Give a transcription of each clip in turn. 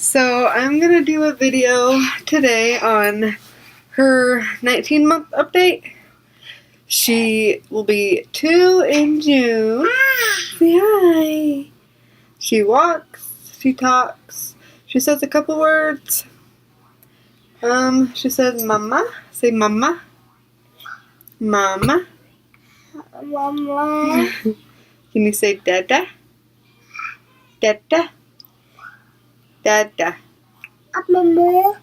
So I'm going to do a video today on her 19-month update. She will be 2 in June. Say hi. She walks, she talks, she says a couple words. She says mama. Say mama. Mama. Mama. Can you say dada? Dada. Dada. Mama.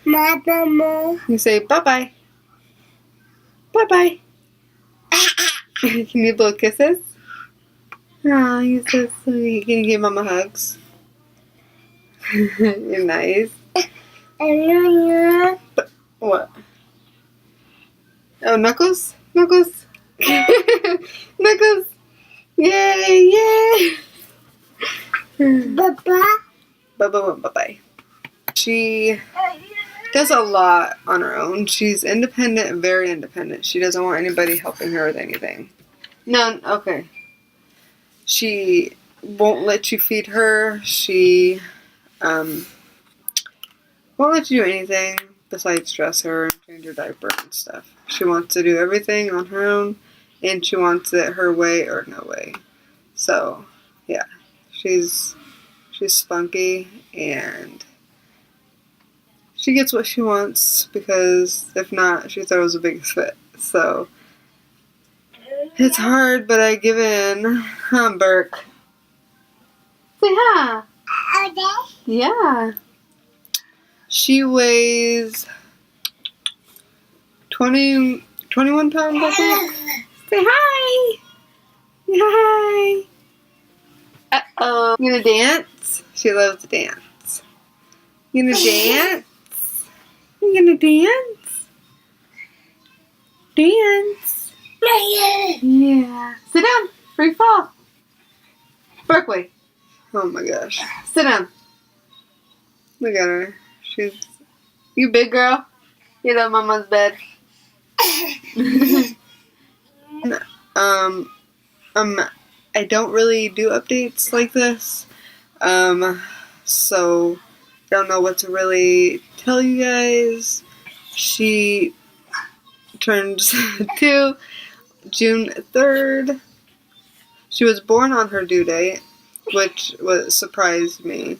Mama. You say bye-bye. Bye-bye. Can you blow kisses? Oh, you're so sweet. Can you give Mama hugs? You're nice. What? Oh, Knuckles? Knuckles? Knuckles! Yay! Yay! Baba. Bubba went bye-bye. She does a lot on her own. She's independent, very independent. She doesn't want anybody helping her with anything. No, okay. She won't let you feed her. She won't let you do anything besides dress her and change her diaper and stuff. She wants to do everything on her own, and she wants it her way or no way. So, yeah, she's spunky, and she gets what she wants, because if not, she throws a big fit. So, it's hard, but I give in. Huh, Burke? Say hi. Yeah. She weighs 21 pounds, I think. Say hi. Hi. Uh-oh. You gonna dance? She loves to dance. You gonna dance? You gonna dance? Dance. Yeah. Sit down. Free fall. Berkeley. Oh my gosh. Sit down. Look at her. You big girl? You love Mama's bed. I don't really do updates like this. So don't know what to really tell you guys. She turns 2 June 3rd. She was born on her due date, which surprised me.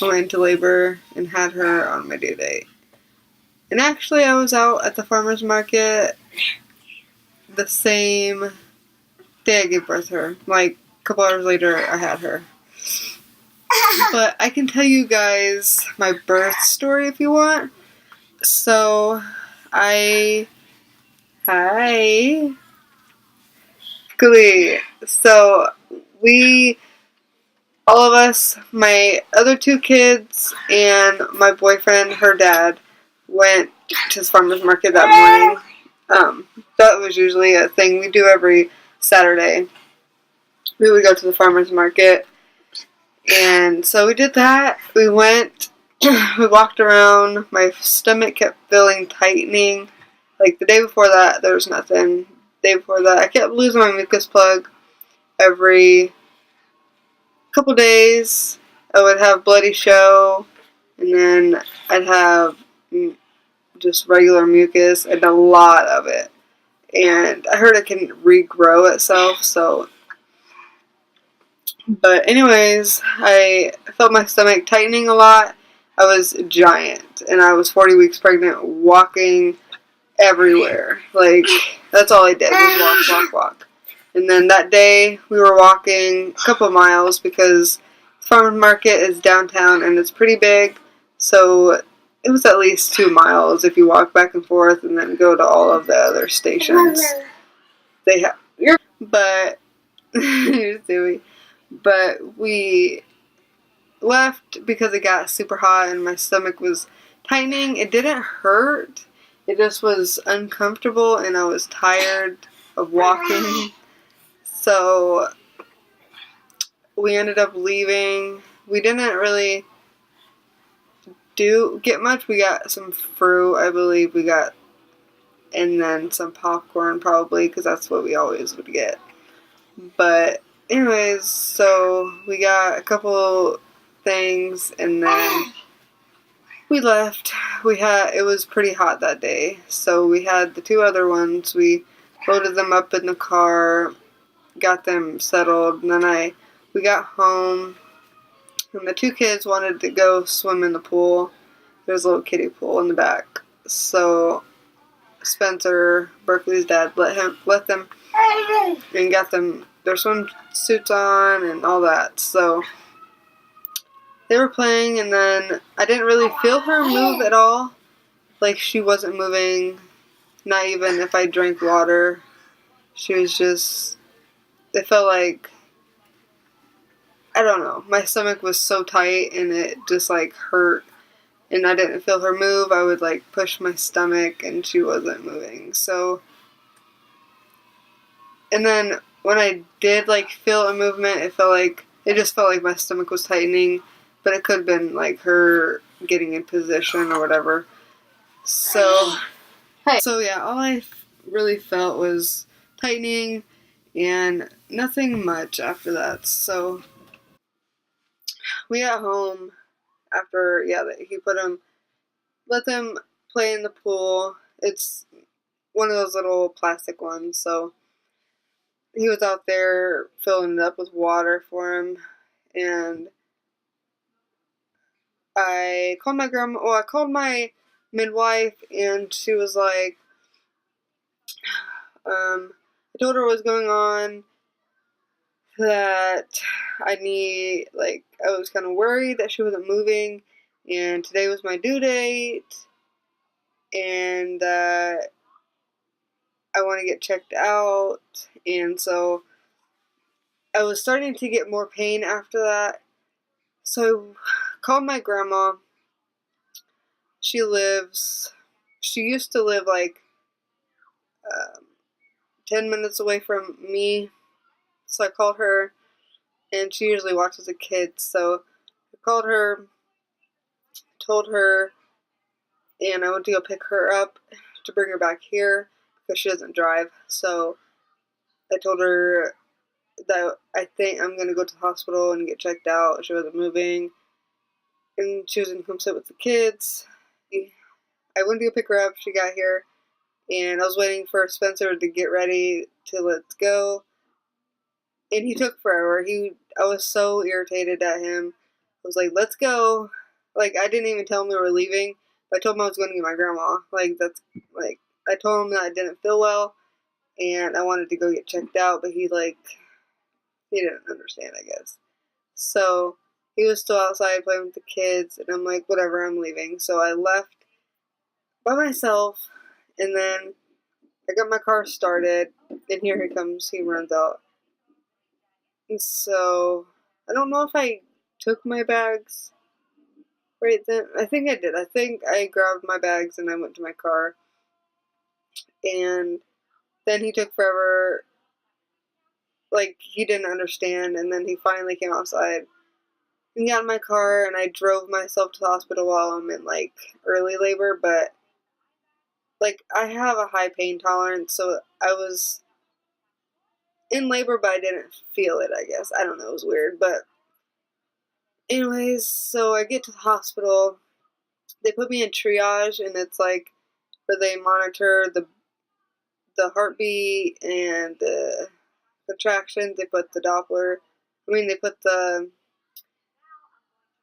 I went into labor and had her on my due date. And actually, I was out at the farmer's market the same day I gave birth to her. Like, a couple hours later, I had her. But I can tell you guys my birth story if you want. So, Hi. Glee. So, all of us, my other 2 kids, and my boyfriend, her dad, went to the farmer's market that morning. That was usually a thing we do every Saturday. We would go to the farmer's market, and so we did that. We went, we walked around, my stomach kept feeling tightening. Like, the day before that, there was nothing. The day before that, I kept losing my mucus plug every couple days. I would have bloody show, and then I'd have just regular mucus, and a lot of it. And I heard it can regrow itself, so. But anyways, I felt my stomach tightening a lot. I was giant, and I was 40 weeks pregnant, walking everywhere. Like, that's all I did was walk. And then that day, we were walking a couple miles, because the farmer's market is downtown, and it's pretty big, so it was at least 2 miles if you walk back and forth and then go to all of the other stations. They have, but, you're silly. But we left because it got super hot and my stomach was tightening. It didn't hurt. It just was uncomfortable, and I was tired of walking. So we ended up leaving. We didn't really get much. We got some fruit, I believe we got, and then some popcorn probably, because that's what we always would get. But anyways, so we got a couple things, and then we left. It was pretty hot that day, so we had the 2 other ones. We loaded them up in the car, got them settled, and then we got home, and the 2 kids wanted to go swim in the pool. There's a little kiddie pool in the back, so Spencer, Berkeley's dad, let them and got them their swimsuits on and all that. So they were playing, and then I didn't really feel her move at all. Like, she wasn't moving, not even if I drank water. She was just, it felt like, I don't know, my stomach was so tight and it just like hurt, and I didn't feel her move. I would like push my stomach and she wasn't moving. So, and then when I did like feel a movement, it just felt like my stomach was tightening, but it could have been like her getting in position or whatever. So yeah, all I really felt was tightening and nothing much after that. So we got home after, he let them play in the pool. It's one of those little plastic ones, so he was out there filling it up with water for him, and I called my grandma. Well, I called my midwife, and she was like, I told her what was going on, that I was kind of worried that she wasn't moving, and today was my due date, and I want to get checked out, and so I was starting to get more pain after that. So I called my grandma. She used to live like 10 minutes away from me. So I called her, and she usually watches the kids. So I called her, told her, and I went to go pick her up to bring her back here because she doesn't drive. So I told her that I think I'm going to go to the hospital and get checked out. She wasn't moving, and she was going to come sit with the kids. I went to go pick her up. She got here, and I was waiting for Spencer to get ready to let's go, and he took forever. I was so irritated at him. I was like, let's go. Like, I didn't even tell him we were leaving, but I told him I was going to get my grandma. I told him that I didn't feel well, and I wanted to go get checked out, but he didn't understand, I guess. So he was still outside playing with the kids, and I'm like, whatever, I'm leaving. So I left by myself, and then I got my car started, and here he comes. He runs out. And so I don't know if I took my bags right then. I think I did. I think I grabbed my bags and I went to my car. And then he took forever. Like, he didn't understand, and then he finally came outside and got in my car, and I drove myself to the hospital while I'm in like early labor, but like, I have a high pain tolerance, so I was in labor, but I didn't feel it, I guess. I don't know, it was weird, but anyways, so I get to the hospital. They put me in triage, and it's like where they monitor the heartbeat and the contractions. They put the Doppler. They put the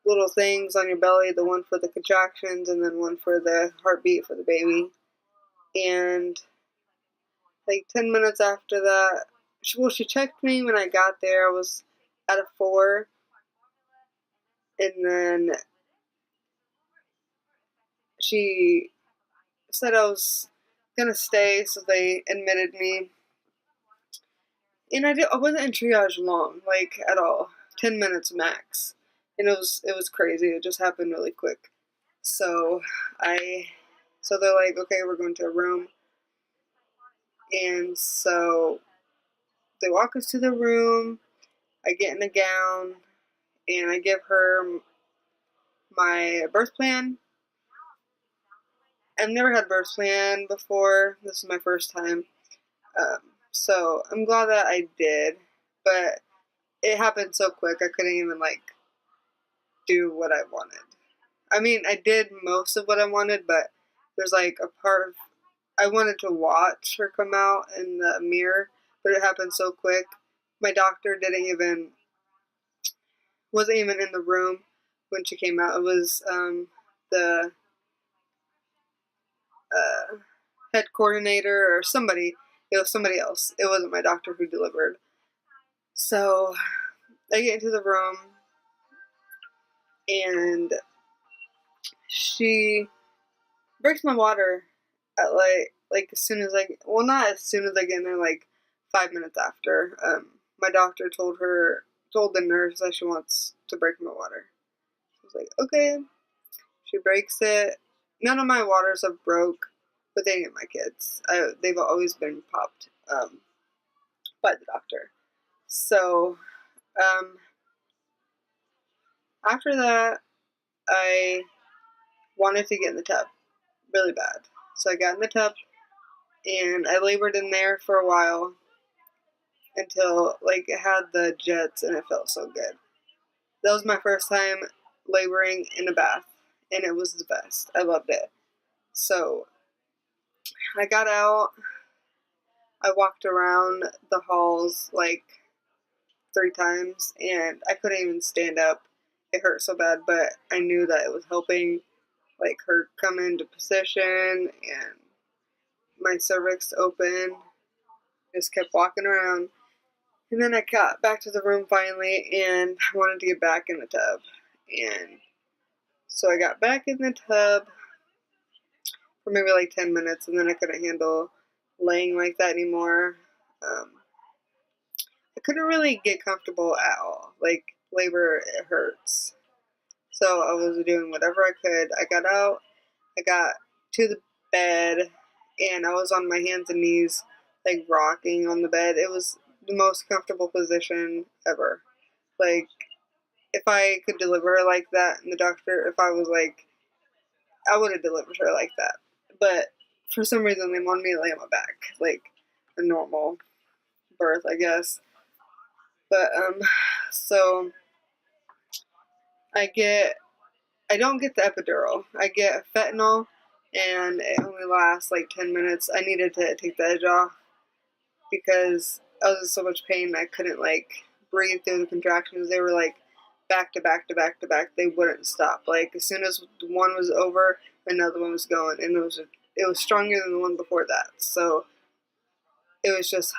little things on your belly, the one for the contractions and then one for the heartbeat for the baby. And like 10 minutes after that, she checked me when I got there. I was at a 4. And then she said I was gonna stay, so they admitted me. And I wasn't in triage long, like at all. 10 minutes max. And it was crazy. It just happened really quick. So they're like, okay, we're going to a room. And so they walk us to the room. I get in a gown, and I give her my birth plan. I've never had a birth plan before. This is my first time. So I'm glad that I did, but it happened so quick. I couldn't even do what I wanted. I mean, I did most of what I wanted, but there's like a part of I wanted to watch her come out in the mirror, but it happened so quick. My doctor wasn't even in the room when she came out. It was the head coordinator or somebody. It was somebody else. It wasn't my doctor who delivered. So I get into the room and she breaks my water at like as soon as not as soon as I get in there, like 5 minutes after. My doctor told the nurse that she wants to break my water. I was like, okay. She breaks it. None of my waters have broke, but they ain't my kids. They've always been popped by the doctor. So after that, I wanted to get in the tub really bad. So I got in the tub and I labored in there for a while until like it had the jets and it felt so good. That was my first time laboring in a bath and it was the best. I loved it. So I got out. I walked around the halls like 3 times and I couldn't even stand up. It hurt so bad, but I knew that it was helping like her come into position and my cervix open. Just kept walking around. And then I got back to the room finally and I wanted to get back in the tub. And so I got back in the tub for maybe like 10 minutes and then I couldn't handle laying like that anymore. I couldn't really get comfortable at all. Like labor, it hurts. So I was doing whatever I could. I got out, I got to the bed, and I was on my hands and knees, like rocking on the bed. It was the most comfortable position ever. Like, if I could deliver her like that, and the doctor, if I was like, I would have delivered her like that. But for some reason, they wanted me to lay on my back, like a normal birth, I guess. But, so I don't get the epidural. I get fentanyl, and it only lasts like 10 minutes. I needed to take the edge off because I was in so much pain I couldn't like breathe through the contractions. They were like back to back to back to back. They wouldn't stop. Like as soon as one was over, another one was going, and it was stronger than the one before that. So it was just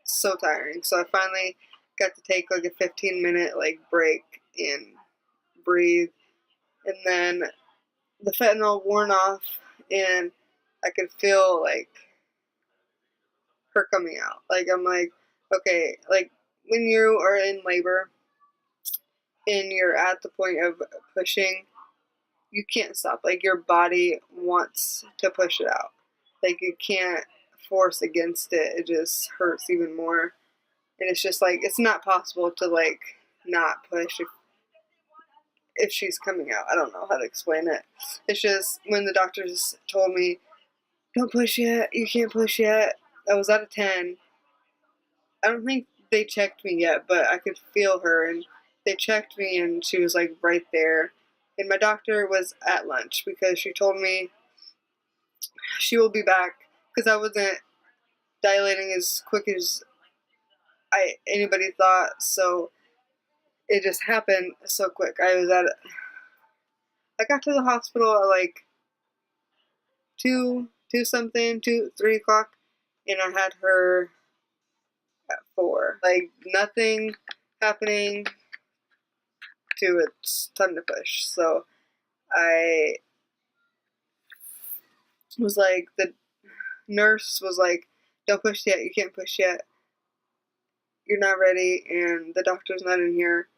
so tiring. So I finally got to take like a 15-minute like break and breathe, and then the fentanyl worn off, and I could feel like her coming out. Like I'm like, okay, like when you are in labor and you're at the point of pushing, you can't stop. Like your body wants to push it out. Like you can't force against it. It just hurts even more. And it's just like it's not possible to like not push if she's coming out. I don't know how to explain it. It's just when the doctors told me, don't push yet, you can't push yet. I was at a 10. I don't think they checked me yet, but I could feel her, and they checked me, and she was like right there. And my doctor was at lunch because she told me she will be back because I wasn't dilating as quick as anybody thought. So it just happened so quick. I got to the hospital at like 3 o'clock, and I had her at 4. Like nothing happening to it's time to push. So I was like, the nurse was like, don't push yet, you can't push yet, you're not ready, and the doctor's not in here.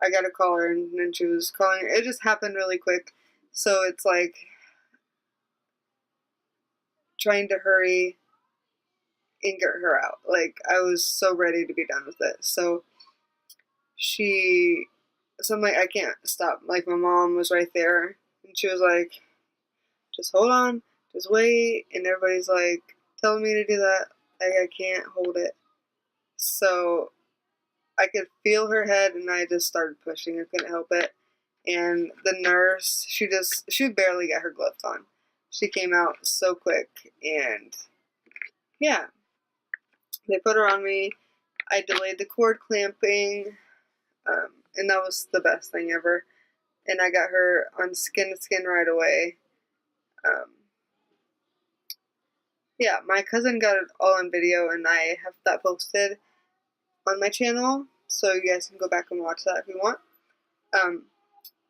I gotta call her, and then she was calling her. It just happened really quick. So it's like trying to hurry and get her out. Like I was so ready to be done with it. So I'm like, I can't stop. Like my mom was right there, and she was like, just hold on, just wait. And everybody's like telling me to do that. Like I can't hold it. So I could feel her head, and I just started pushing. I couldn't help it. and the nurse, she would barely get her gloves on. She came out so quick, and yeah, they put her on me. I delayed the cord clamping, and that was the best thing ever. And I got her on skin to skin right away. Yeah, my cousin got it all on video, and I have that posted on my channel, so you guys can go back and watch that if you want.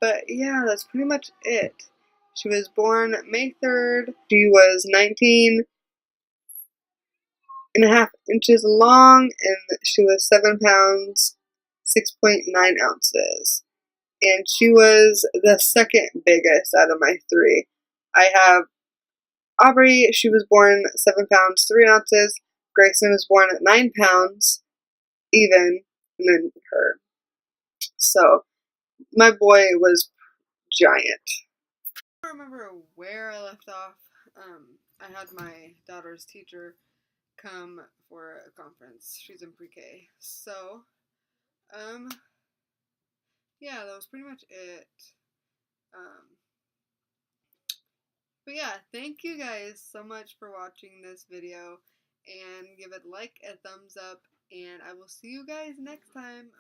But yeah, that's pretty much it. She was born May 3rd. She was 19.5 inches long, and she was 7 pounds, 6.9 ounces. And she was the second biggest out of my three. I have Aubrey, she was born 7 pounds, 3 ounces. Grayson was born at 9 pounds, even, and then her. So, my boy was giant. I don't remember where I left off. I had my daughter's teacher come for a conference. She's in pre-K. So, yeah, that was pretty much it. But yeah, thank you guys so much for watching this video, and give it a like, a thumbs up, and I will see you guys next time.